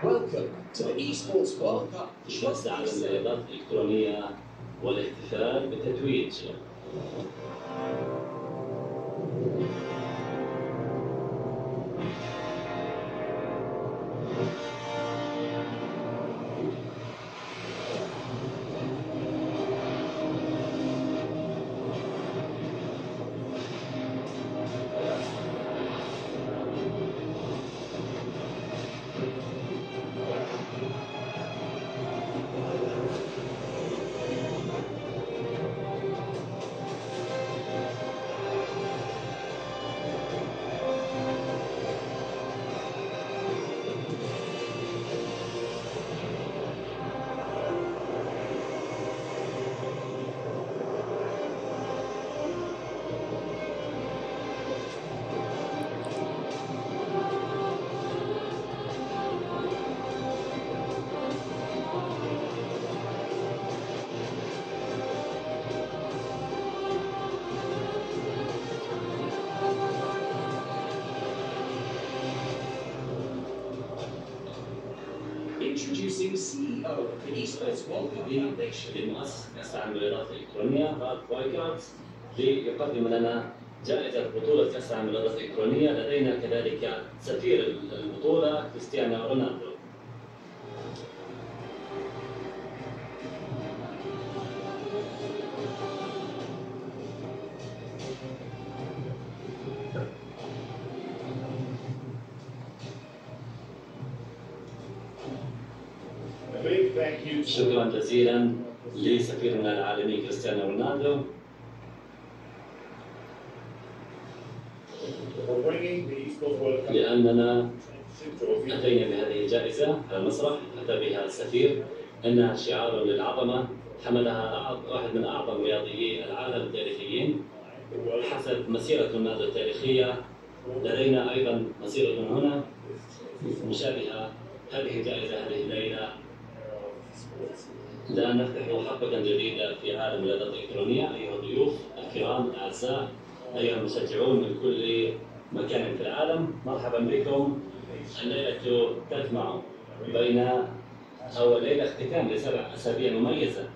Welcome to the Esports World Cup. كأس العالم للرياضات الإلكترونية والاحتفال بالتتويج. Introducing CEO of the Esports World Cup Foundation. لمؤسسة كأس العالم للرياضات الإلكترونية رالف بايكارتس ليقدم لنا جائزة بطولة كأس العالم للرياضات الإلكترونية. لدينا كذلك سفير البطولة كريستيانو رونالدو. شكرا جزيلا لسفيرنا العالمي كريستيانو رونالدو لأننا أتينا بهذه الجائزة على المسرح. أتى بها السفير أنها شعار للعظمة حملها واحد من أعظم رياضيي العالم التاريخيين حسب مسيرة رونالدو التاريخية. لدينا أيضا مسيرة هنا مشابهة. هذه الجائزة هذه الليلة الآن نفتح حقبة جديدة في عالم الرياضات الإلكترونية. أيها الضيوف الكرام الأعزاء، أيها المشجعون من كل مكان في العالم، مرحبا بكم. الليلة تجمع بين أو الليلة اختتام ل7 أسابيع مميزة